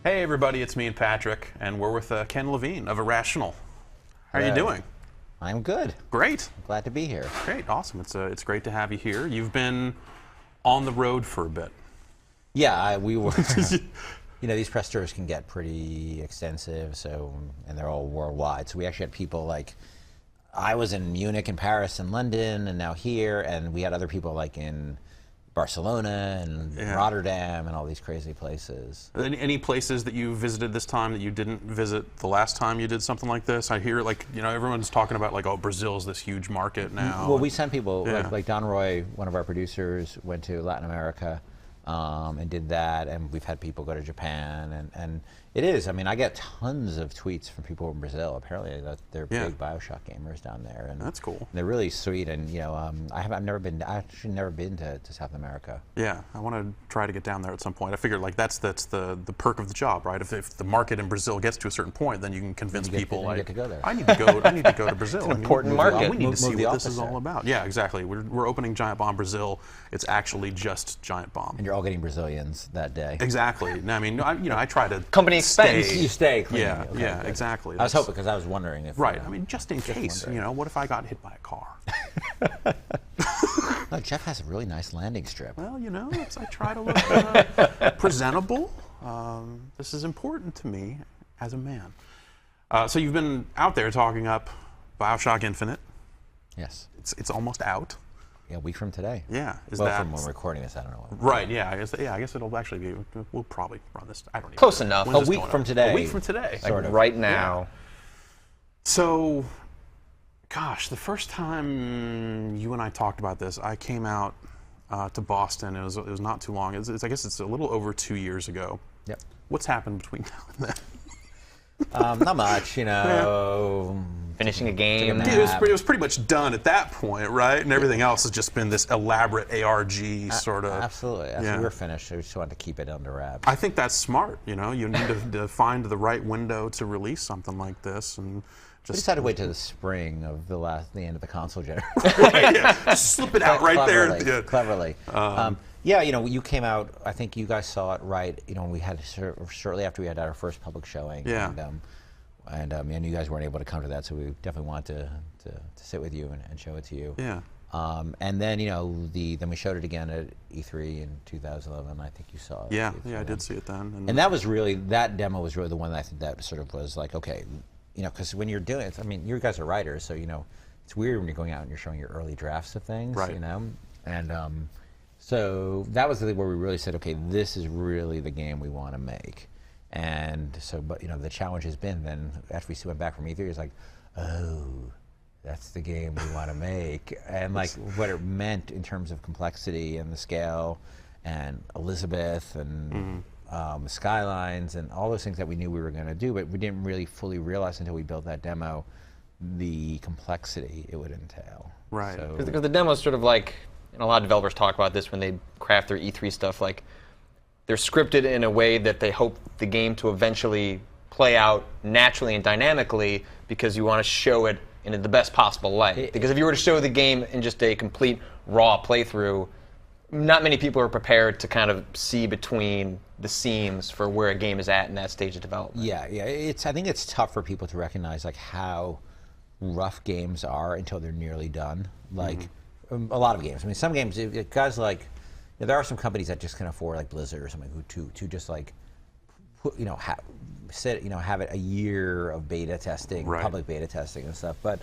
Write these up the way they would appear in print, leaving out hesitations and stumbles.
Hey everybody, it's me and Patrick, and we're with Ken Levine of Irrational. How are you doing? I'm good. Great. Glad to be here. Great, awesome. It's great to have you here. You've been on the road for a bit. Yeah, we were. You know, these press tours can get pretty extensive, and they're all worldwide. So we actually had people like, I was in Munich and Paris and London, and now here, and we had other people like in Barcelona and Rotterdam and all these crazy places. Any places that you visited this time that you didn't visit the last time you did something like this? I hear, like, you know, everyone's talking about, like, oh, Brazil's this huge market now. Well, we sent people, like Don Roy, one of our producers, went to Latin America and did that, and we've had people go to Japan, and it is, I mean, I get tons of tweets from people in Brazil. Apparently they're big BioShock gamers down there. And that's cool. They're really sweet, and you know, I've actually never been to South America. Yeah, I want to try to get down there at some point. I figured, like, that's the perk of the job, right? If the market in Brazil gets to a certain point, then you can convince people, like, get to go there. I need to go to Brazil. It's an important market. We need to see what this is all about. Yeah, exactly. We're opening Giant Bomb Brazil. It's actually just Giant Bomb. And you're all getting Brazilians that day. Exactly. I mean, I try to company expense. You stay clean. Yeah, okay, yeah, good. exactly. I was hoping, because I was wondering if. Right. I mean, just in case, you know, what if I got hit by a car? No, Jeff has a really nice landing strip. Well, you know, I try to look presentable. This is important to me as a man. So you've been out there talking up BioShock Infinite. Yes. It's almost out. Yeah, a week from today. Yeah. Well, from when we're recording this, I don't know. Right. Yeah. I guess it'll actually be. We'll probably run this. I don't know. Close enough. A week from today. A week from today. Like right now. Yeah. So, gosh, the first time you and I talked about this, I came out to Boston. It was not too long. I guess it's a little over 2 years ago. Yep. What's happened between now and then? Not much, you know. Finishing a game. It was pretty much done at that point, right? And everything else has just been this elaborate ARG sort of. Absolutely. Yeah. We're finished. We just wanted to keep it under wraps. I think that's smart. You know, you need to find the right window to release something like this, and we decided to wait till the spring of the end of the console generation. Right, yeah. Just slip it out right there. Yeah. Cleverly. Yeah, you know, you came out. I think you guys saw it right. You know, we had shortly after we had our first public showing. Yeah. And you guys weren't able to come to that, so we definitely wanted to sit with you and show it to you. Yeah. And then, you know, then we showed it again at E3 in 2011. I think you saw it. Yeah, I did see it then. And that demo was really the one that I think that sort of was like, okay, you know, because when you're doing it, I mean, you guys are writers, so, you know, it's weird when you're going out and you're showing your early drafts of things, right. You know? And so that was where we really said, okay, this is really the game we want to make. And so, but, you know, the challenge has been then, after we went back from E3, it's like, oh, that's the game we want to make. And like what it meant in terms of complexity and the scale and Elizabeth and Skylines and all those things that we knew we were going to do, but we didn't really fully realize until we built that demo the complexity it would entail. Right. Because the demo is sort of like, and a lot of developers talk about this when they craft their E3 stuff, like they're scripted in a way that they hope the game to eventually play out naturally and dynamically because you want to show it in the best possible light. Because if you were to show the game in just a complete raw playthrough, not many people are prepared to kind of see between the seams for where a game is at in that stage of development. Yeah. I think it's tough for people to recognize like how rough games are until they're nearly done. Like a lot of games. I mean, some games, guys like, you know, there are some companies that just can afford, like Blizzard or something, to just like, you know, have it a year of beta testing, right. Public beta testing and stuff. But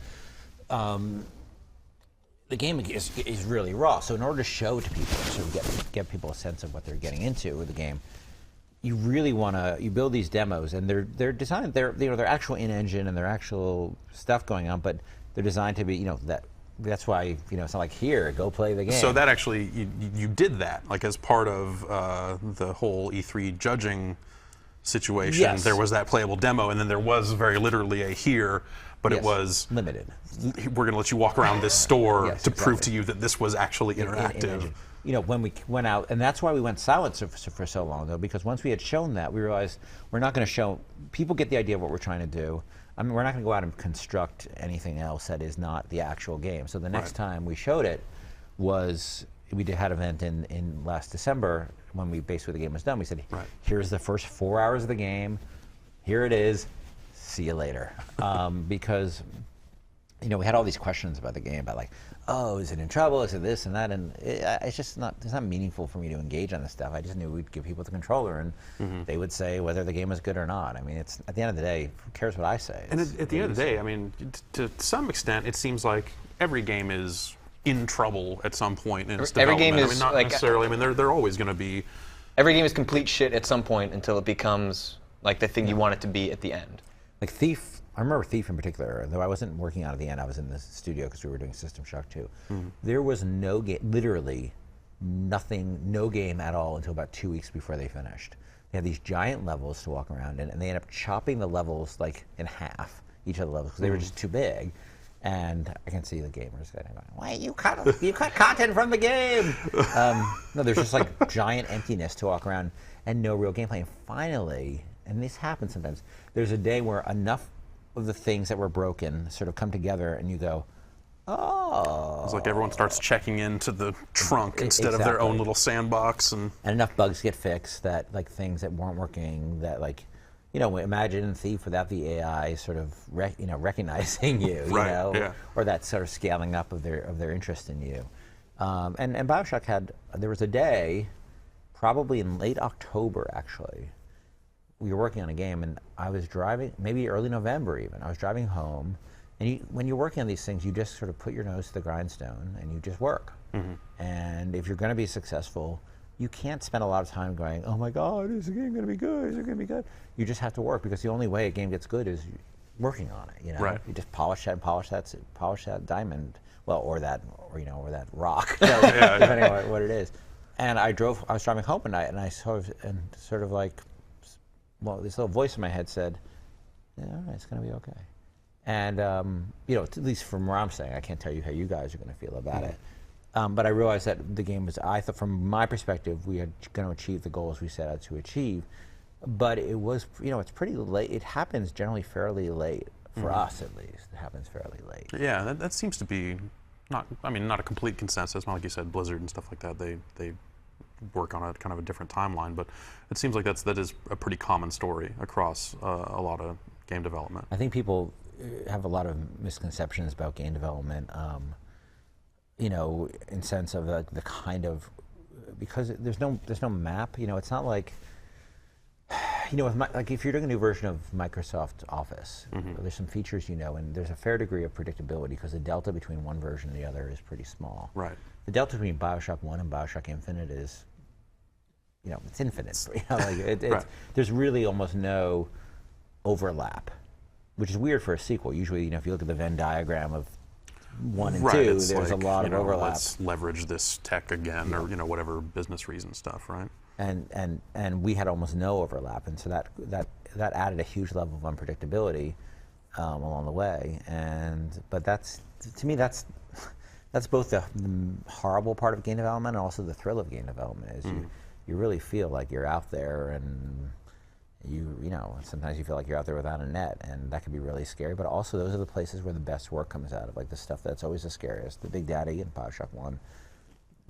the game is really raw. So in order to show it to people, sort of get people a sense of what they're getting into with the game, you really want to build these demos, and they're designed. They're actual in-engine and they're actual stuff going on, but they're designed to be, you know, that's why, you know, it's not like, here, go play the game. So that actually, you did that, like as part of the whole E3 judging situation. Yes. There was that playable demo, and then there was very literally a here, but yes. It was limited. We're going to let you walk around this store yes, to prove to you that this was actually interactive. You know, when we went out, and that's why we went silent for so long, though, because once we had shown that, we realized we're not going to show, people get the idea of what we're trying to do. I mean, we're not going to go out and construct anything else that is not the actual game. So the next time we showed it was had an event in last December when we basically the game was done. We said, Right. here's the first 4 hours of the game. Here it is. See you later. Because we had all these questions about the game, about like, oh, is it in trouble? Is it this and that? And it's just not. It's not meaningful for me to engage on this stuff. I just knew we'd give people the controller, and they would say whether the game was good or not. I mean, it's at the end of the day, who cares what I say? And at the end of the day, I mean, to some extent, it seems like every game is in trouble at some point in its Every development. game I mean, is not like necessarily. I mean, they're always going to be. every game is complete shit at some point until it becomes like the thing you want it to be at the end. Like Thief, I remember Thief in particular, though I wasn't working on it at the end, I was in the studio because we were doing System Shock 2. There was no game, literally nothing, no game at all until about 2 weeks before they finished. They had these giant levels to walk around in, and they ended up chopping the levels like in half, each of the levels, because they were just too big. And I can see the gamers going, "Why you cut content from the game?" No, there's just like giant emptiness to walk around and no real gameplay. And finally, and this happens sometimes, there's a day where enough of the things that were broken sort of come together, and you go, "Oh!" It's like everyone starts checking into the trunk instead of their own Exactly. little sandbox, and And enough bugs get fixed that like things that weren't working, that like, imagine Thief without the AI sort of recognizing you, Right, yeah. or that sort of scaling up of their interest in you. And BioShock there was a day, probably in late October actually, we were working on a game, and I was driving, maybe early November even. I was driving home, and when you're working on these things, you just sort of put your nose to the grindstone and you just work. And if you're going to be successful, you can't spend a lot of time going, "Oh my God, is the game going to be good? Is it going to be good?" You just have to work, because the only way a game gets good is working on it. Right. You just polish that diamond, or that rock, depending on what it is. And I was driving home one night, and I sort of like, this little voice in my head said, "Yeah, all right, it's going to be okay." And at least from where I'm saying, I can't tell you how you guys are going to feel about it. But I realized that the game I thought from my perspective, we are going to achieve the goals we set out to achieve. But it was, it's pretty late. It happens generally fairly late, for us at least. It happens fairly late. yeah, that seems to be not a complete consensus. Not like you said, Blizzard and stuff like that. They work on a kind of a different timeline, but it seems like that is a pretty common story across a lot of game development. I think people have a lot of misconceptions about game development. In sense of the kind of, because there's no map. It's not like, like if you're doing a new version of Microsoft Office, there's some features, and there's a fair degree of predictability, because the delta between one version and the other is pretty small. Right. The delta between BioShock 1 and BioShock Infinite is, it's infinite. Right. There's really almost no overlap, which is weird for a sequel. Usually, if you look at the Venn diagram of 1 and 2, It's there's like, a lot of overlap. Let's leverage this tech again, or whatever business reason stuff, right? And we had almost no overlap, and so that added a huge level of unpredictability along the way. But to me that's both the horrible part of game development and also the thrill of game development. Is you really feel like you're out there, and sometimes you feel like you're out there without a net, and that can be really scary. But also, those are the places where the best work comes out of, like the stuff that's always the scariest. The Big Daddy in BioShock 1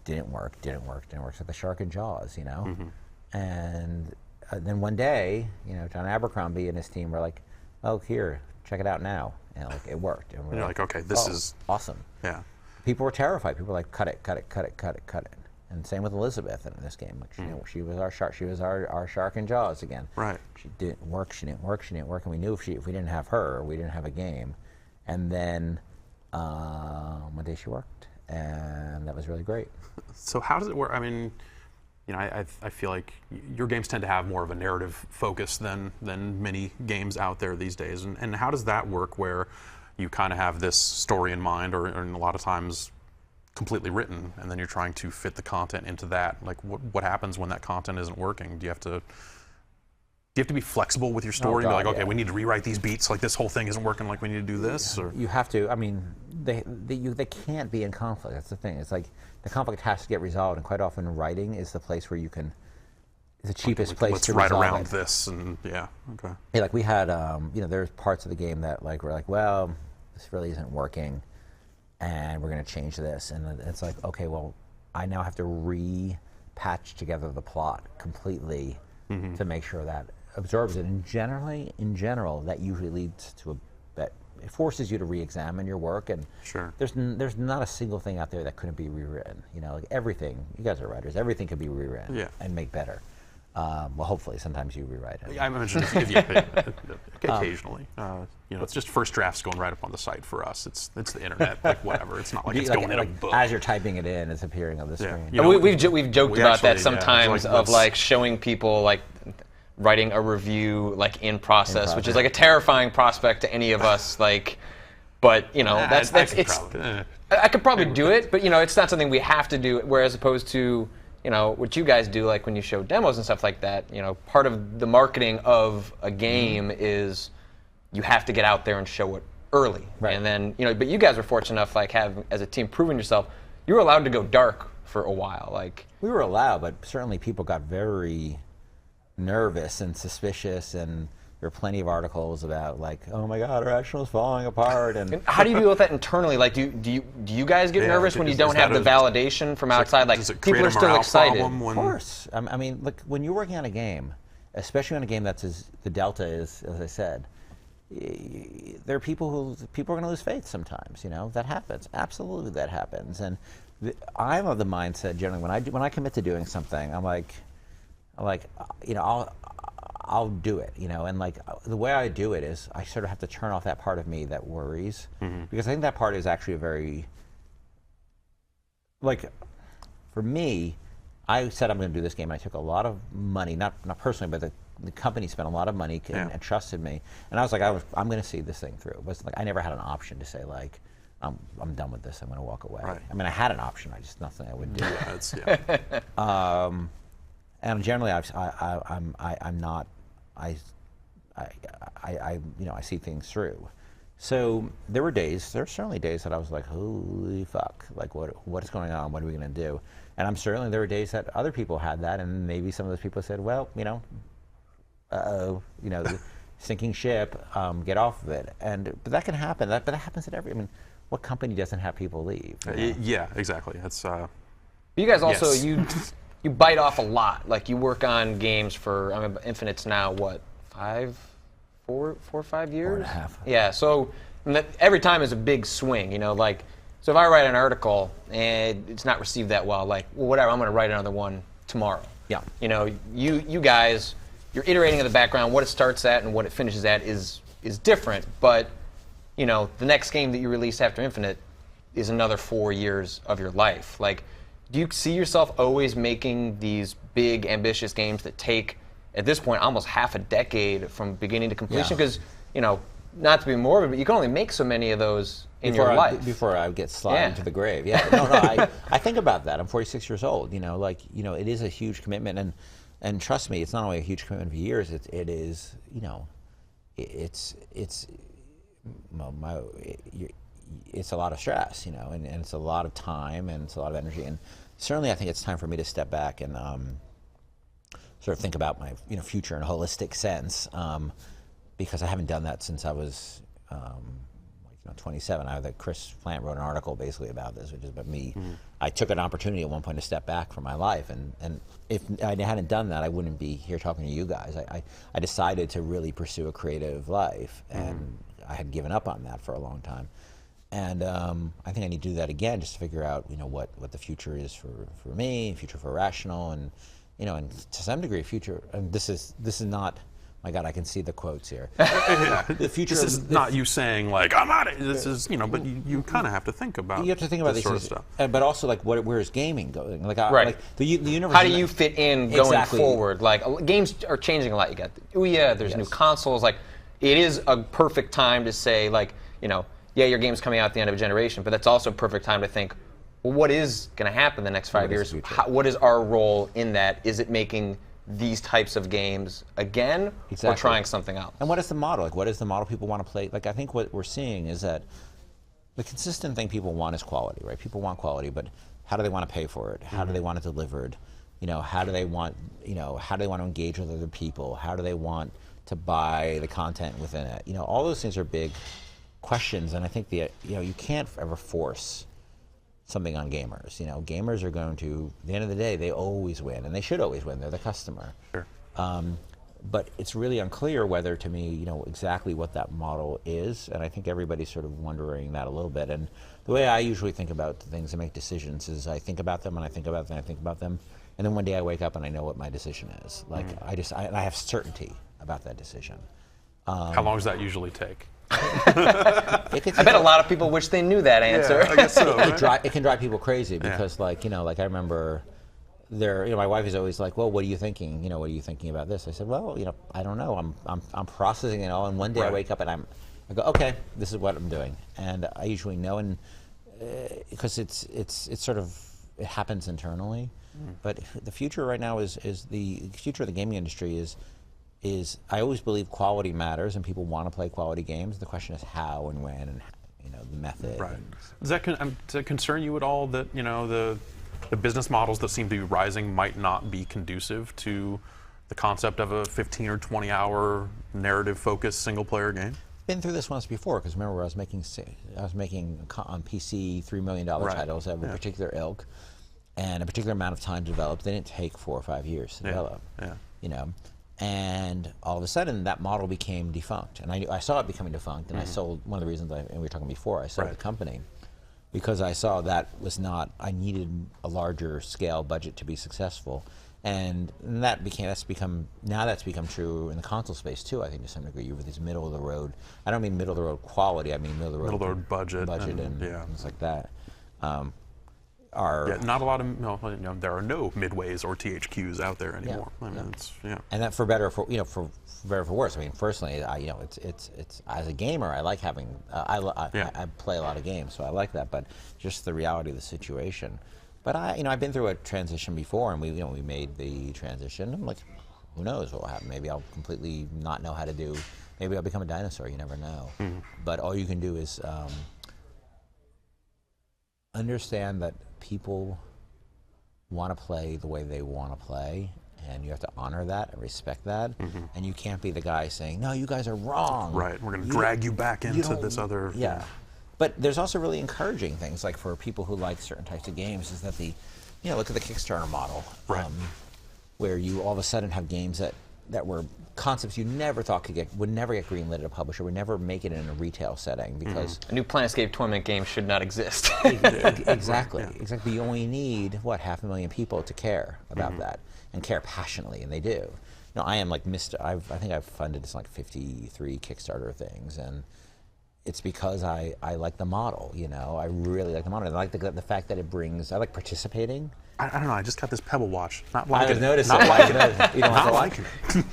didn't work. So the shark in Jaws, And then one day, John Abercrombie and his team were like, "Oh, here, check it out now," and like it worked. And You're like, okay, this "Oh, is awesome." yeah. People were terrified. People were like, "Cut it, cut it, cut it, cut it, cut it." And same with Elizabeth in this game. Like she was our shark. She was our shark in Jaws again. Right. She didn't work. And we knew if we didn't have her, we didn't have a game. And then one day she worked, and that was really great. So how does it work? I mean, I feel like your games tend to have more of a narrative focus than many games out there these days. And how does that work, where you kind of have this story in mind, or a lot of times completely written, and then you're trying to fit the content into that? Like, what happens when that content isn't working? Do you have to be flexible with your story? God, and be like, okay, yeah. we need to rewrite these beats. Like, this whole thing isn't working. Like, we need to do this. Or You have to. I mean, they can't be in conflict. That's the thing. It's like the conflict has to get resolved, and quite often writing is the place where you can. It's the cheapest place let's to write resolve around it. this, and yeah, okay. Yeah, like we had, there's parts of the game that like we're like, well, this really isn't working, and we're going to change this, and it's like, okay, well, I now have to re-patch together the plot completely to make sure that absorbs it. And in general, that usually leads to that it forces you to re-examine your work. And Sure. there's not a single thing out there that couldn't be rewritten. You know, like everything. You guys are writers. Everything could be rewritten and make better. Well, hopefully, sometimes you rewrite it. I mentioned occasionally. You know, it's just first drafts going right up on the site for us. It's the internet, like whatever. It's not like it's going in a book. As you're typing it in, it's appearing on the screen. You know, we've joked about that actually, sometimes of like showing people like writing a review like in process, which is like a terrifying prospect to any of us. Like, but you know, I could probably do it, but you know, it's not something we have to do. Whereas opposed to you know, what you guys do, like when you show demos and stuff like that, you know, part of the marketing of a game is you have to get out there and show it early. Right. And then, you know, but you guys were fortunate enough, like, as a team, proven yourself. You were allowed to go dark for a while. Like, we were allowed, but certainly people got very nervous and suspicious, and there were plenty of articles about like, oh my God, Irrational is falling apart. And how do you deal with that internally? Like, do you guys get nervous when you don't have the validation from outside? Like, people are still excited. Of course. I mean, look, when you're working on a game, especially on a game that's the delta is, as I said, there are people are going to lose faith sometimes. You know, that happens. Absolutely, that happens. And I'm of the mindset generally when I commit to doing something, I'm like, you know, I'll do it, you know, and like the way I do it is I sort of have to turn off that part of me that worries, because I think that part is actually a very, like, for me, I said I'm going to do this game, and I took a lot of money, not personally, but the company spent a lot of money and trusted me, and I was like, I'm going to see this thing through. It was like I never had an option to say like, I'm done with this, I'm going to walk away. Right. I mean, I had an option, I just nothing I would do. And generally, I'm not. I you know, I see things through. So there are certainly days that I was like, holy fuck, like what's going on? What are we going to do? And there were days that other people had that, and maybe some of those people said, well, you know, you know, sinking ship, get off of it. But that can happen. But that happens at I mean, what company doesn't have people leave? You know? Yeah, exactly. That's. You guys also you bite off a lot. Like, you work on games for, I mean, Infinite's now, what, 4 or 5 years? 4.5. Yeah, so every time is a big swing, you know, like, so if I write an article and it's not received that well, like, well, whatever, I'm going to write another one tomorrow. Yeah. You know, you guys, you're iterating in the background. What it starts at and what it finishes at is different, but, you know, the next game that you release after Infinite is another 4 years of your life. Like, do you see yourself always making these big, ambitious games that take, at this point, almost half a decade from beginning to completion? Because, you know, not to be morbid, but you can only make so many of those in your life. Before I get slid into the grave. Yeah, no, I think about that. I'm 46 years old. You know, like, you know, it is a huge commitment, and trust me, it's not only a huge commitment for years. It is, you know, it's a lot of stress, you know, and it's a lot of time, and it's a lot of energy, and certainly I think it's time for me to step back and sort of think about my future in a holistic sense, because I haven't done that since I was 27. Chris Plant wrote an article basically about this, which is about me. I took an opportunity at one point to step back from my life, and if I hadn't done that, I wouldn't be here talking to you guys. I decided to really pursue a creative life, and I had given up on that for a long time. And I think I need to do that again, just to figure out, you know, what the future is for me, future for Rational, and you know, and to some degree, future. And this is not. My God, I can see the quotes here. The future. This is not you saying like I'm at it. This is, you know, but you kind of have to think about. You have to think about this these sort of stuff. but also like where is gaming going? Like, right. Like the universe. How do you fit in going forward? Like, games are changing a lot. You got there's new consoles. Like, it is a perfect time to say, like, you know, yeah, your game's coming out at the end of a generation, but that's also a perfect time to think, well, what is going to happen the next 5 years? What is our role in that? Is it making these types of games again, or trying something else? And what is the model? Like, what is the model people want to play? Like, I think what we're seeing is that the consistent thing people want is quality, right? People want quality, but how do they want to pay for it? How do they want it delivered? You know, how do they want to engage with other people? How do they want to buy the content within it? You know, all those things are big questions, and I think you can't ever force something on gamers. Gamers are going to, at the end of the day, they always win, and they should always win. They're the customer. Sure. But it's really unclear whether, to me, exactly what that model is, and I think everybody's sort of wondering that a little bit. And the way I usually think about things and make decisions is I think about them, and I think about them, and I think about them, and then one day I wake up and I know what my decision is. Like, and I have certainty about that decision. How long does that usually take? I bet a lot of people wish they knew that answer. Yeah, I guess so. Right? It can drive people crazy because, like I remember, my wife is always like, "Well, what are you thinking? What are you thinking about this?" I said, "Well, I don't know. I'm processing it all, and one day I wake up and I go, okay, this is what I'm doing," and I usually know, and because it's sort of, it happens internally, but the future right now is the future of the gaming industry is I always believe quality matters and people want to play quality games. The question is how and when and the method. Right. Does that concern you at all that the business models that seem to be rising might not be conducive to the concept of a 15 or 20 hour narrative focused single player game? Been through this once before, because remember I was making on PC $3 million titles of a particular ilk and a particular amount of time to develop. They didn't take 4 or 5 years to develop. Yeah. And all of a sudden that model became defunct, and I saw it becoming defunct, and I sold. One of the reasons, and we were talking before, I sold the company because I saw that was not. I needed a larger scale budget to be successful, and that's become true in the console space too. I think to some degree, you have these middle of the road. I don't mean middle of the road quality. I mean middle of the road budget and things like that. Not a lot of there are no midways or THQs out there anymore. And that for better or for better or for worse. I mean, personally, it's as a gamer, I like having I play a lot of games, so I like that. But just the reality of the situation. But I've been through a transition before, and we made the transition. I'm like, who knows what will happen? Maybe I'll completely not know how to do. Maybe I'll become a dinosaur. You never know. But all you can do is understand that people want to play the way they want to play, and you have to honor that and respect that. And you can't be the guy saying, "No, you guys are wrong." Right. We're going to drag you back into this other. Yeah. But there's also really encouraging things, like for people who like certain types of games, is that look at the Kickstarter model, where you all of a sudden have games that were concepts you never thought would never get greenlit at a publisher, would never make it in a retail setting because a new Planescape tournament game should not exist. Exactly. You only need 500,000 people to care about that and care passionately, and they do. I am like I think I've funded 53 Kickstarter things, and it's because I like the model. I really like the model. I like the fact that it brings. I like participating. I don't know. I just got this Pebble watch. Not liking it. I've noticed not it. liking it. You don't not liking it.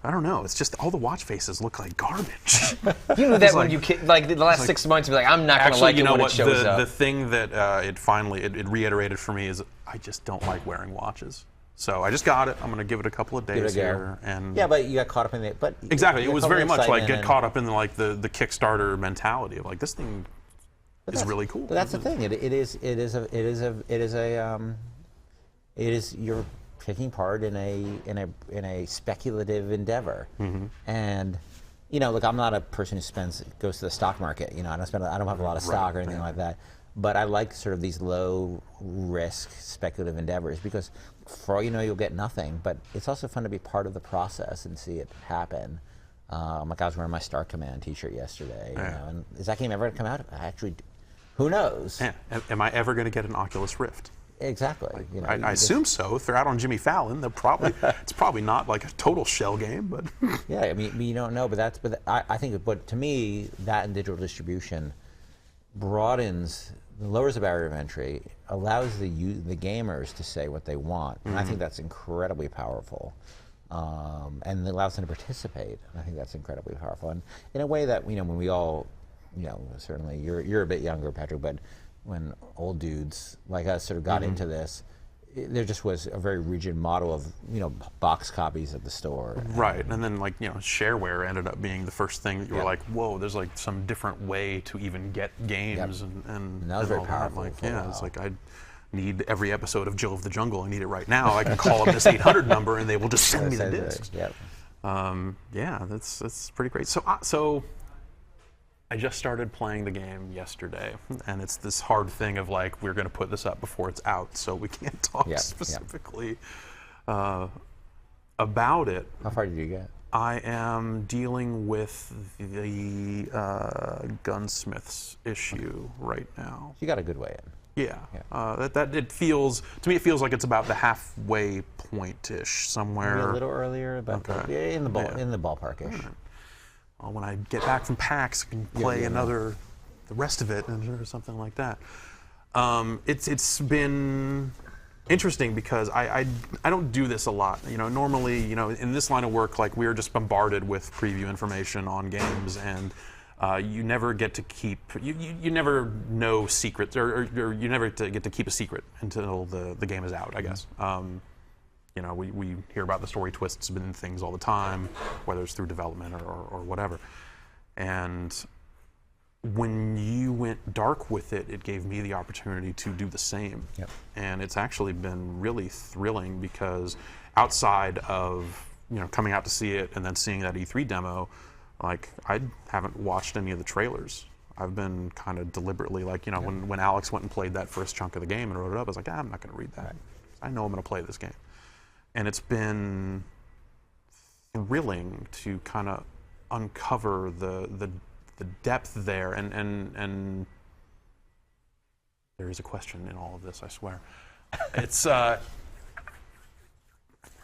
I don't know. It's just all the watch faces look like garbage. You knew that when you the last 6 months. You'd be like, I'm not going to like it when it shows up. The thing that it reiterated for me is I just don't like wearing watches. So I just got it. I'm going to give it a couple of days here. And but you got caught up in it. But exactly, it was very much like get caught up in the Kickstarter mentality of this thing is really cool. But that's the thing. It is you're taking part in a speculative endeavor, and look, I'm not a person who goes to the stock market. I don't have a lot of stock or anything like that. But I like sort of these low risk speculative endeavors because for all you know you'll get nothing, but it's also fun to be part of the process and see it happen. I was wearing my Star Command T-shirt yesterday, and is that game ever going to come out? Who knows? Yeah. Am I ever going to get an Oculus Rift? Exactly. I assume so. If they're out on Jimmy Fallon, it's probably not like a total shell game, but yeah. I mean, you don't know, but I think. But to me, that and digital distribution lowers the barrier of entry, allows the gamers to say what they want, and I think that's incredibly powerful. And it allows them to participate, and I think that's incredibly powerful. And in a way that when we all, certainly you're a bit younger, Patrick, but when old dudes like us sort of got into this, there just was a very rigid model of box copies at the store. Right, and then shareware ended up being the first thing that you were like, whoa, there's some different way to even get games, and that was very powerful. It's like I need every episode of Jill of the Jungle. I need it right now. I can call up this 800 number and they will just send me the discs. That's pretty great. So I just started playing the game yesterday, and it's this hard thing of like, we're going to put this up before it's out, so we can't talk specifically about it. How far did you get? I am dealing with the gunsmiths issue right now. You got a good way in. Yeah, that it feels to me. It feels like it's about the halfway point-ish somewhere. Maybe a little earlier, but in the ballpark-ish. Right. Well, when I get back from PAX, I can play the rest of it, or something like that. It's been interesting because I don't do this a lot. Normally, in this line of work, like we're just bombarded with preview information on games, and you never get to keep you never know secrets, or you never get to keep a secret until the game is out, I guess. We hear about the story twists in things all the time, whether it's through development or whatever. And when you went dark with it, it gave me the opportunity to do the same. Yep. And it's actually been really thrilling because outside of coming out to see it and then seeing that E3 demo, like I haven't watched any of the trailers. I've been kind of deliberately like, when Alex went and played that first chunk of the game and wrote it up, I was like, I'm not going to read that. Right. I know I'm going to play this game. And it's been thrilling to kind of uncover the depth there, and there is a question in all of this, I swear. It's I'm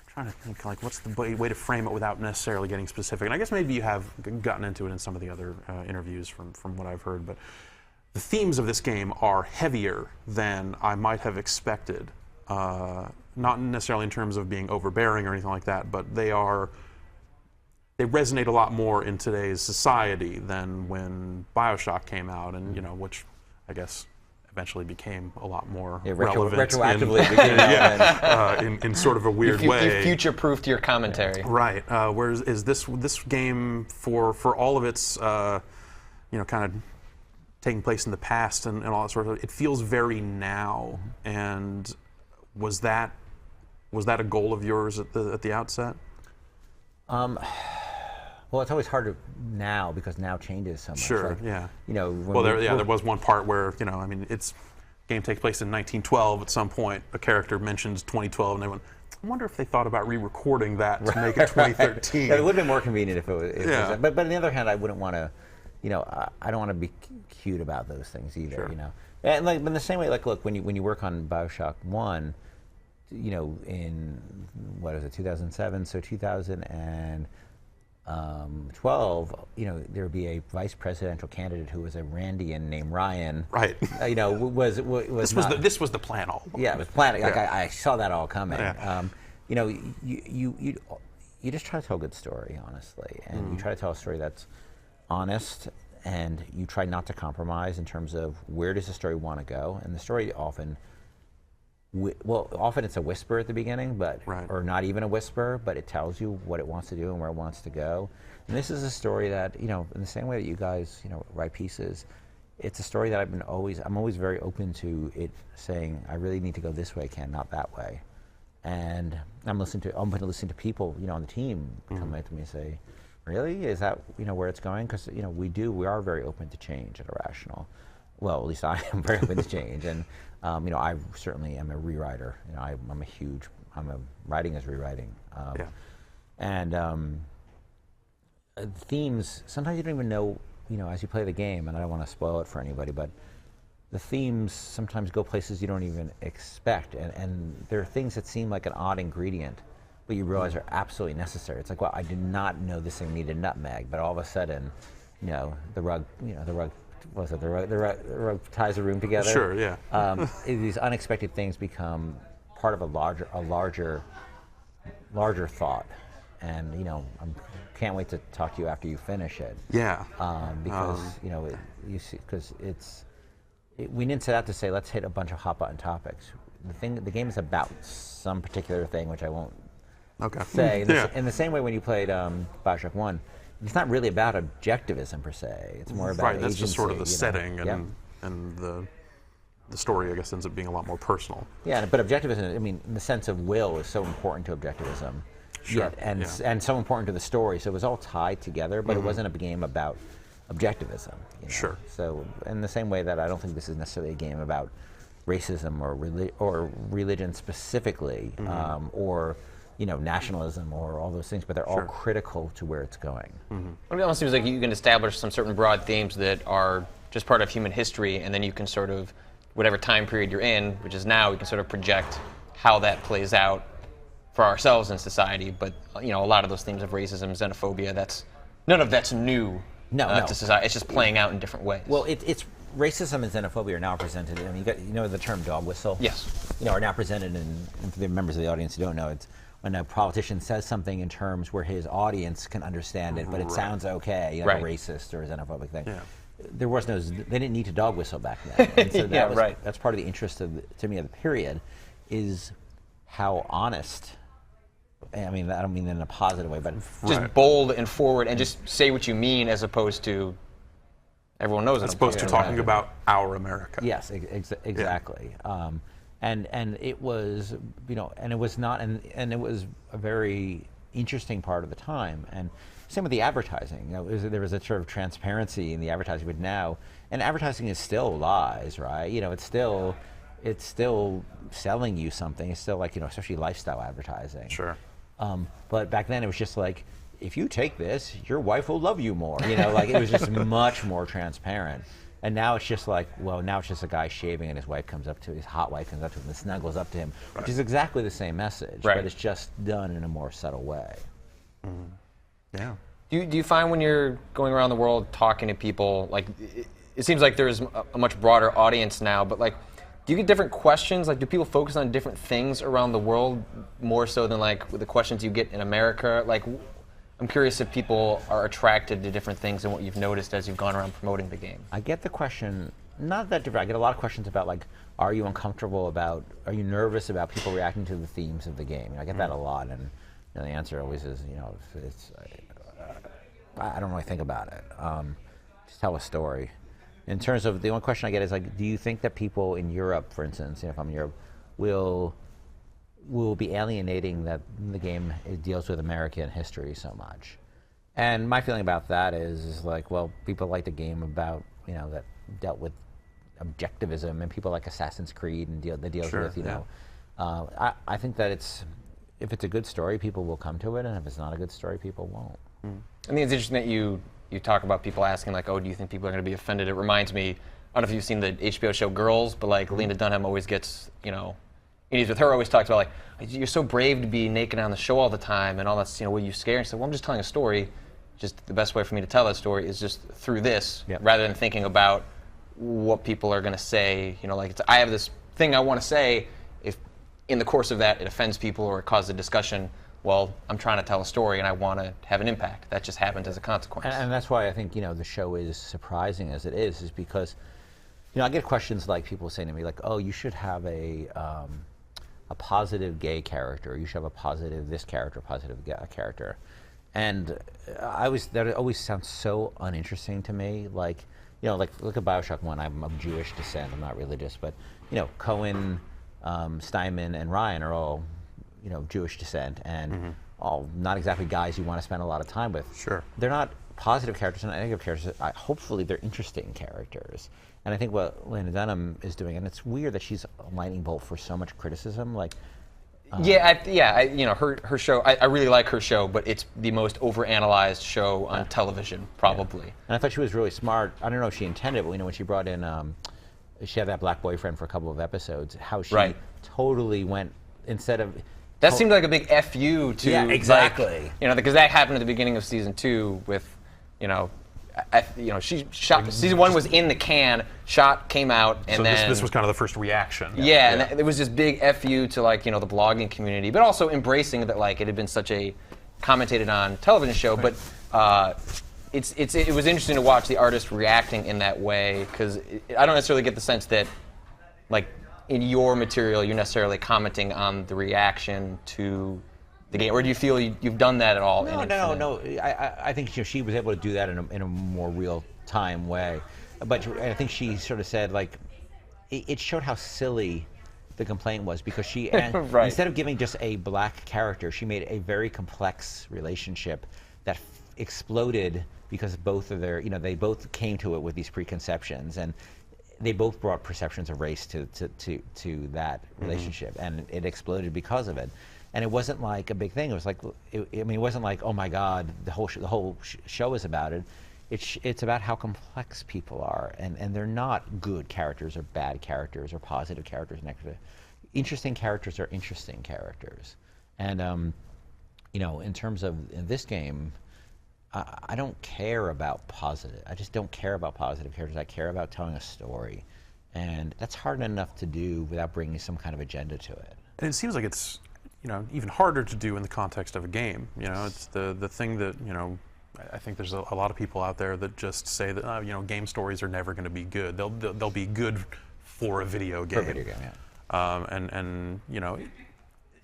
trying to think like what's the way to frame it without necessarily getting specific. And I guess maybe you have gotten into it in some of the other interviews from what I've heard, but the themes of this game are heavier than I might have expected. Not necessarily in terms of being overbearing or anything like that, but they resonate a lot more in today's society than when BioShock came out, and which I guess eventually became a lot more relevant. Retroactively in sort of a weird way. You future-proofed your commentary. Right. Whereas is this game for all of its kind of taking place in the past and all that sort of, it feels very now. And was that a goal of yours at the outset? Well, it's always hard to now because now changes so much. Sure, like, yeah. There was one part where game takes place in 1912 at some point. A character mentions 2012, and everyone, I wonder if they thought about re-recording that to make it 2013. Yeah, it would have been more convenient if it was. But on the other hand, I wouldn't want to, I don't want to be cute about those things either. Sure. And like in the same way, like look, when you work on BioShock 1. In what is it, 2007? So 2012, there would be a vice presidential candidate who was a Randian named Ryan. Right. This was the plan all along. Yeah, it was planned. Like Yeah. I saw that all coming. Yeah. You just try to tell a good story, honestly, and you try to tell a story that's honest, and you try not to compromise in terms of where does the story want to go, and the story often it's a whisper at the beginning, but or not even a whisper, but it tells you what it wants to do and where it wants to go. And this is a story that, in the same way that you guys, write pieces, it's a story that I'm always very open to it saying, I really need to go this way, Ken, not that way. And I'm going to listen to people, on the team come up to me and say, really? Is that, where it's going? Because, we are very open to change at Irrational. Well, at least I am very open to change. And, I certainly am a rewriter. Writing is rewriting. And themes, sometimes you don't even know, as you play the game, and I don't want to spoil it for anybody, but the themes sometimes go places you don't even expect. And there are things that seem like an odd ingredient, but you realize are absolutely necessary. It's like, well, I did not know this thing needed nutmeg, but all of a sudden, the rug ties the room together. Sure, yeah. These unexpected things become part of a larger thought, and I can't wait to talk to you after you finish it. Yeah. Because we didn't set out to say let's hit a bunch of hot button topics. The game is about some particular thing, which I won't say. In the same way when you played BioShock 1. It's not really about objectivism per se. It's more about agency. That's just sort of the setting, and the story, I guess, ends up being a lot more personal. Yeah, but objectivism, in the sense of will is so important to objectivism. Sure. And so important to the story. So it was all tied together, but it wasn't a game about objectivism. You know? Sure. So in the same way that I don't think this is necessarily a game about racism or religion specifically, or nationalism or all those things, but they're all critical to where it's going. It almost seems like you can establish some certain broad themes that are just part of human history, and then you can sort of, whatever time period you're in, which is now, we can sort of project how that plays out for ourselves in society. But a lot of those themes of racism, xenophobia, none of that's new to society. It's just playing out in different ways. Well, it's racism and xenophobia are now presented. I mean, you know the term dog whistle. Yes. Are now presented, and for the members of the audience who don't know, it's when a politician says something in terms where his audience can understand it, but it sounds okay, like a racist or a xenophobic thing. Yeah. There was no. They didn't need to dog whistle back then. And so that's part of the interest to me of the period, is how honest. I mean, I don't mean that in a positive way, but just bold and forward, and just say what you mean, as opposed to everyone knows. As opposed to talking about our America. Yes, exactly. Yeah. And it was, and it was not, and it was a very interesting part of the time. And same with the advertising. There was a sort of transparency in the advertising, but now, and advertising is still lies, right? It's still selling you something. It's still like, especially lifestyle advertising. Sure. But back then it was just like, if you take this, your wife will love you more. Like it was just much more transparent. And now it's just like, now it's just a guy shaving and his wife comes up to his hot wife comes up to him and snuggles up to him, which is exactly the same message, but it's just done in a more subtle way. Yeah. Do you find when you're going around the world talking to people, like it seems like there's a much broader audience now, but like, do you get different questions? Like, do people focus on different things around the world more so than like the questions you get in America? Like, I'm curious if people are attracted to different things and what you've noticed as you've gone around promoting the game. I get the question, not that different. I get a lot of questions about like, are you nervous about people reacting to the themes of the game? I get that a lot, and the answer always is, I don't really think about it. Just tell a story. In terms of, the only question I get is like, do you think that people in Europe, for instance, if I'm in Europe, will be alienating that the game deals with American history so much? And my feeling about that is like, well, people like the game about, that dealt with objectivism, and people like Assassin's Creed and that deals with, I think that if it's a good story, people will come to it, and if it's not a good story, people won't. I think it's interesting that you talk about people asking like, oh, do you think people are going to be offended? It reminds me, I don't know if you've seen the HBO show Girls, but like Lena Dunham always gets, interviews with her, always talks about like, you're so brave to be naked on the show all the time and all that's, were you scared? And she said, well, I'm just telling a story. Just the best way for me to tell that story is just through this, rather than thinking about what people are going to say. Like I have this thing I want to say. If in the course of that it offends people or it causes a discussion, well, I'm trying to tell a story and I want to have an impact. That just happened as a consequence. And that's why I think, the show is surprising as it is because, I get questions like people saying to me like, oh, you should have a positive gay character, or you should have a positive this character, positive character. And that always sounds so uninteresting to me. Like, like look at BioShock 1, I'm of Jewish descent, I'm not religious, but, Cohen, Steinman, and Ryan are all, Jewish descent, and all not exactly guys you want to spend a lot of time with. Sure. They're not positive characters, they're not negative characters. Hopefully they're interesting characters. And I think what Lena Dunham is doing, and it's weird that she's a lightning bolt for so much criticism, like her show, I really like her show, but it's the most overanalyzed show on television, probably. Yeah. And I thought she was really smart. I don't know if she intended, but when she brought in, she had that black boyfriend for a couple of episodes, how she totally went, instead of... That seemed like a big FU to... Yeah, exactly. Like, because that happened at the beginning of season 2 with, she shot. Season 1 was in the can. Shot came out, and so then this was kind of the first reaction. And it was this big FU to like the blogging community, but also embracing that like it had been such a commentated on television show. But it was interesting to watch the artist reacting in that way, because I don't necessarily get the sense that like in your material you're necessarily commenting on the reaction to the game, or do you feel you've done that at all? No. I think she was able to do that in a more real-time way. But I think she sort of said, like, it showed how silly the complaint was, because she, instead of giving just a black character, she made a very complex relationship that exploded because both of their, they both came to it with these preconceptions, and they both brought perceptions of race to that relationship, and it exploded because of it. And it wasn't like a big thing. It was like, it wasn't like, oh my God, the whole show is about it. It's about how complex people are, and they're not good characters or bad characters or positive characters, negative. Interesting characters are interesting characters, and in terms of in this game, I don't care about positive. I just don't care about positive characters. I care about telling a story, and that's hard enough to do without bringing some kind of agenda to it. And it seems like it's even harder to do in the context of a game. It's the thing that I think there's a lot of people out there that just say that game stories are never going to be good. They'll be good for a video game. For a video game, yeah. And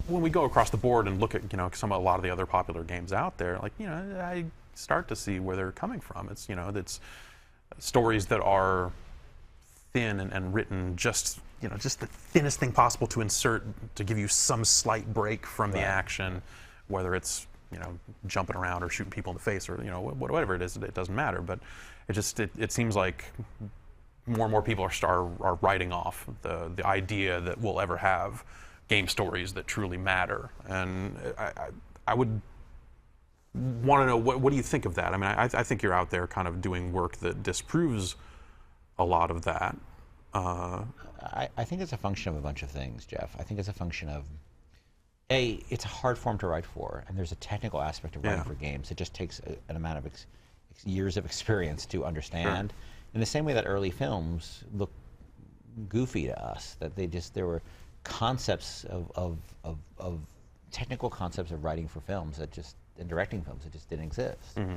when we go across the board and look at a lot of the other popular games out there, I start to see where they're coming from. It's stories that are thin and written just the thinnest thing possible to insert to give you some slight break from the action, whether it's jumping around or shooting people in the face or whatever it is. It doesn't matter, but it seems like more and more people are writing off the idea that we'll ever have game stories that truly matter. And I would want to know, what do you think of that? I mean, I think you're out there kind of doing work that disproves a lot of that. I think it's a function of a bunch of things, Jeff. I think it's a function of, it's a hard form to write for, and there's a technical aspect of writing for games. It just takes an amount of years of experience to understand. Sure. In the same way that early films look goofy to us, that there were concepts of technical concepts of writing for films and directing films that just didn't exist. Mm-hmm.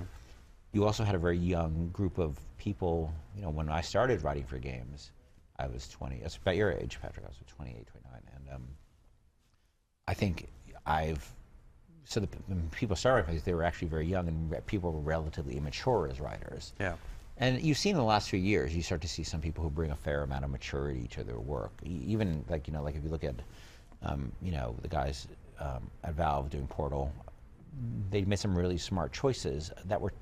You also had a very young group of people. When I started writing for games, I was 20. It's about your age, Patrick. I was 28, 29, and I think when people started, they were actually very young, and people were relatively immature as writers. Yeah. And you've seen in the last few years, you start to see some people who bring a fair amount of maturity to their work. Even like if you look at, the guys at Valve doing Portal, they made some really smart choices that were,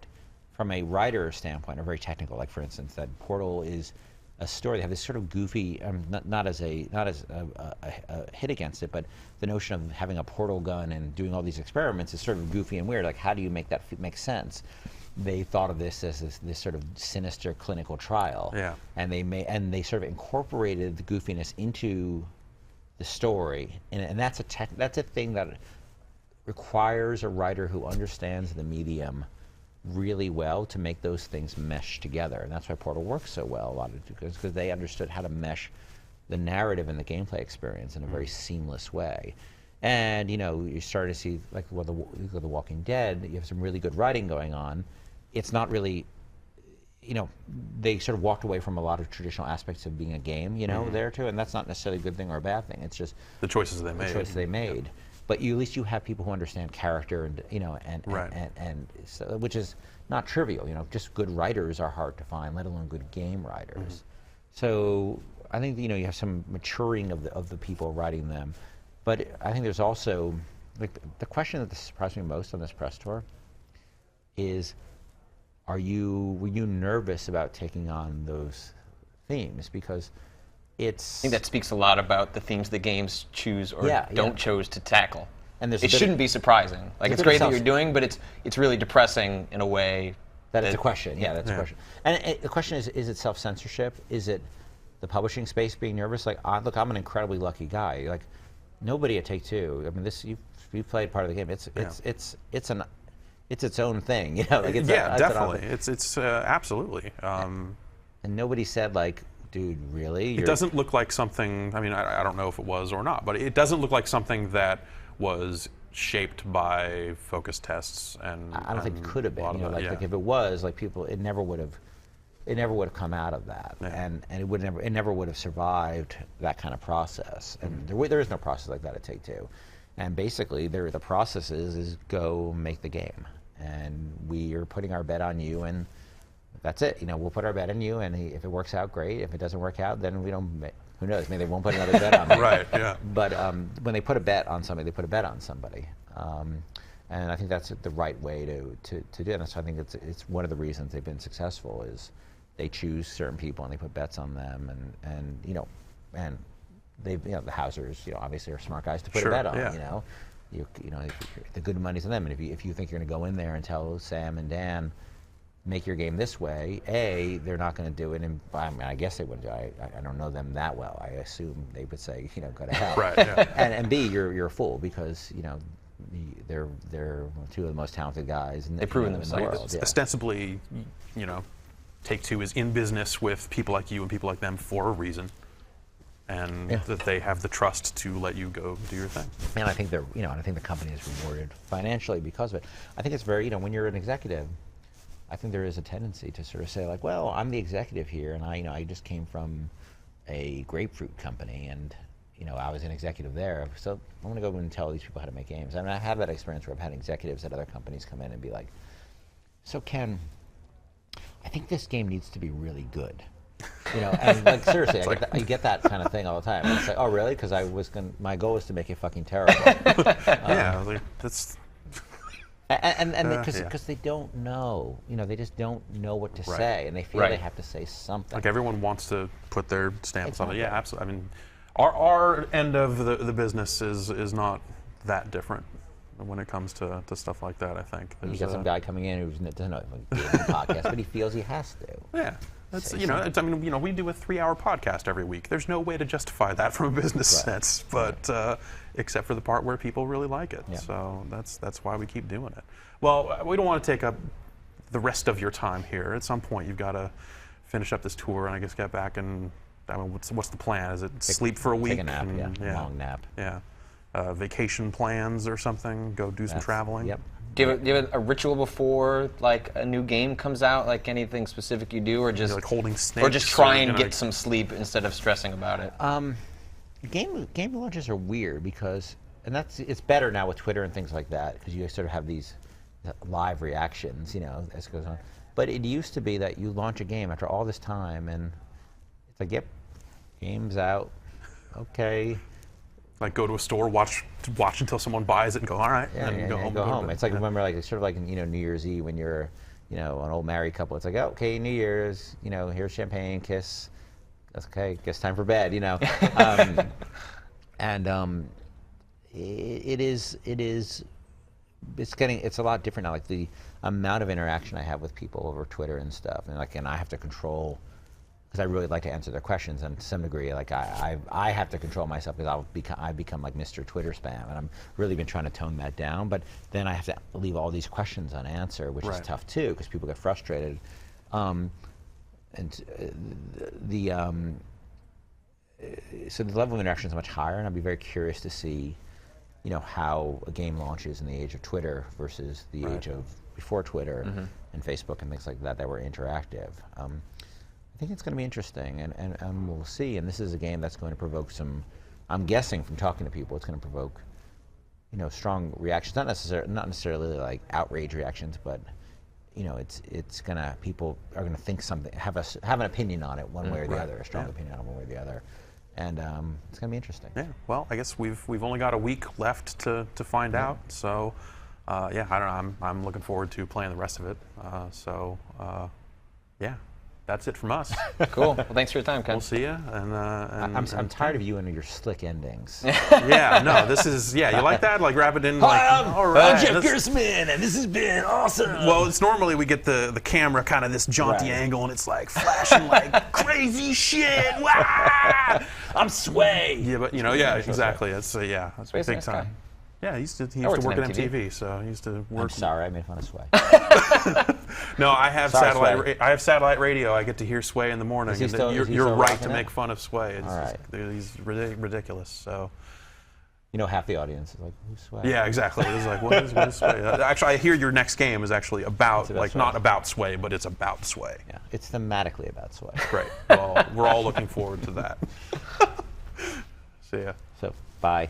from a writer standpoint, are very technical. Like for instance, that Portal is a story. They have this sort of goofy, not as a hit against it, but the notion of having a portal gun and doing all these experiments is sort of goofy and weird. Like, how do you make that make sense? They thought of this as this sort of sinister clinical trial, and they sort of incorporated the goofiness into the story, and that's a thing that requires a writer who understands the medium really well to make those things mesh together, and that's why Portal works so well a lot of because they understood how to mesh the narrative and the gameplay experience in a very seamless way. And you start to see like the Walking Dead. You have some really good writing going on. It's not really, they sort of walked away from a lot of traditional aspects of being a game, there too, and that's not necessarily a good thing or a bad thing. It's just the choices they made. The choices they made. But at least you have people who understand character and so, which is not trivial. Just good writers are hard to find, let alone good game writers. Mm-hmm. So I think you have some maturing of the people writing them. But I think there's also the question that surprised me most on this press tour is, were you nervous about taking on those themes? Because I think that speaks a lot about the themes the games choose or don't choose to tackle. And it shouldn't be surprising. Like, it's great that you're doing, but it's really depressing in a way. That's a question. Yeah, that's a question. And the question is it self-censorship? Is it the publishing space being nervous? Like, look, I'm an incredibly lucky guy. Like, nobody at Take-Two. I mean, you've played part of the game. It's its own thing. Definitely. It's absolutely. And nobody said like, dude, really? It doesn't look like something, I mean, I don't know if it was or not, but it doesn't look like something that was shaped by focus tests and I don't think it could have been. Like if it was, like people, it never would have come out of that, and it never would have survived that kind of process. And there is no process like that at Take-Two. And basically, the process is go make the game, and we are putting our bet on you, and that's it. We'll put our bet on you, and if it works out, great. If it doesn't work out, then we don't. Who knows? Maybe they won't put another bet on me. Right. Yeah. But when they put a bet on somebody, they put a bet on somebody. And I think that's the right way to do it. And so I think it's one of the reasons they've been successful is they choose certain people and they put bets on them, and they the Hausers obviously are smart guys to put a bet on. Yeah. The good money's on them. And if you think you're going to go in there and tell Sam and Dan, make your game this way, A, they're not going to do it, and I guess they wouldn't do it. I don't know them that well. I assume they would say, go to hell. Right. Yeah. And B, you're a fool because they're two of the most talented guys in the world. Yeah. Ostensibly, Take-Two is in business with people like you and people like them for a reason, and that they have the trust to let you go do your thing. And I think I think the company is rewarded financially because of it. I think it's very, when you're an executive, I think there is a tendency to sort of say like, well, I'm the executive here, and I just came from a grapefruit company, and I was an executive there, so I'm going to go and tell these people how to make games. I mean, I have that experience where I've had executives at other companies come in and be like, so Ken, I think this game needs to be really good. And like seriously, I get that kind of thing all the time. And it's like, oh really? Because my goal was to make it fucking terrible. That's. And because they don't know, they just don't know what to say, and they feel they have to say something. Like everyone wants to put their stamps on it. Yeah, absolutely. I mean, our end of the business is not that different when it comes to stuff like that. I think you got some guy coming in who doesn't know the podcast, but he feels he has to. Yeah. That's, we do a 3-hour podcast every week. There's no way to justify that from a business sense, but except for the part where people really like it. Yeah. So that's why we keep doing it. Well, we don't want to take up the rest of your time here. At some point, you've got to finish up this tour and I guess get back and what's the plan? Is it sleep for a week? Take a nap, long nap. Yeah. Vacation plans or something? Go do some traveling? Yep. Do you have a ritual before like a new game comes out? Like anything specific you do, or just like holding snakes, or just try and get some sleep instead of stressing about it? Game launches are weird because, and it's better now with Twitter and things like that because you sort of have these live reactions, as it goes on. But it used to be that you launch a game after all this time, and it's like, yep, game's out, okay. Like go to a store, watch until someone buys it, and go, all right, and then go home. Go home. It's like remember, like sort of like New Year's Eve when you're, an old married couple. It's like, oh, okay, New Year's, here's champagne, kiss. That's okay. Guess time for bed. It's a lot different now. Like the amount of interaction I have with people over Twitter and stuff, and I have to control. Because I really like to answer their questions, and to some degree, like I have to control myself because I've become like Mr. Twitter spam, and I'm really been trying to tone that down. But then I have to leave all these questions unanswered, which is tough too, because people get frustrated. So the level of interaction is much higher, and I'd be very curious to see, how a game launches in the age of Twitter versus the age of before Twitter and Facebook and things like that were interactive. I think it's going to be interesting, and we'll see. And this is a game that's going to provoke some. I'm guessing from talking to people, it's going to provoke, strong reactions. Not necessarily like outrage reactions, but it's gonna. People are going to think something, have an opinion on it one way or the other, a strong opinion on it one way or the other, and it's going to be interesting. Yeah. Well, I guess we've only got a week left to find out. So, I don't know. I'm looking forward to playing the rest of it. Yeah. That's it from us. Cool. Well, thanks for your time, Ken. We'll see you. I'm tired of you and your slick endings. Yeah, no, this is, you like that? Like wrap it in like, all right. I'm Jeff Gersman, and this has been awesome. Well, it's normally we get the camera kind of this jaunty angle, and it's like flashing like crazy shit. Wah! I'm Sway. Yeah, but exactly. That's that's Sway's big nice time. guy. Yeah, he used to work at MTV, so he used to work. I'm sorry, I made fun of Sway. No, I have satellite radio. I get to hear Sway in the morning. You're right to make fun of Sway. He's ridiculous. So. Half the audience is like, who's Sway? Yeah, exactly. It's like, what is Sway? Actually, I hear your next game is actually about, not about Sway, but it's about Sway. Yeah, it's thematically about Sway. Great. Well, we're all looking forward to that. See ya. So, bye.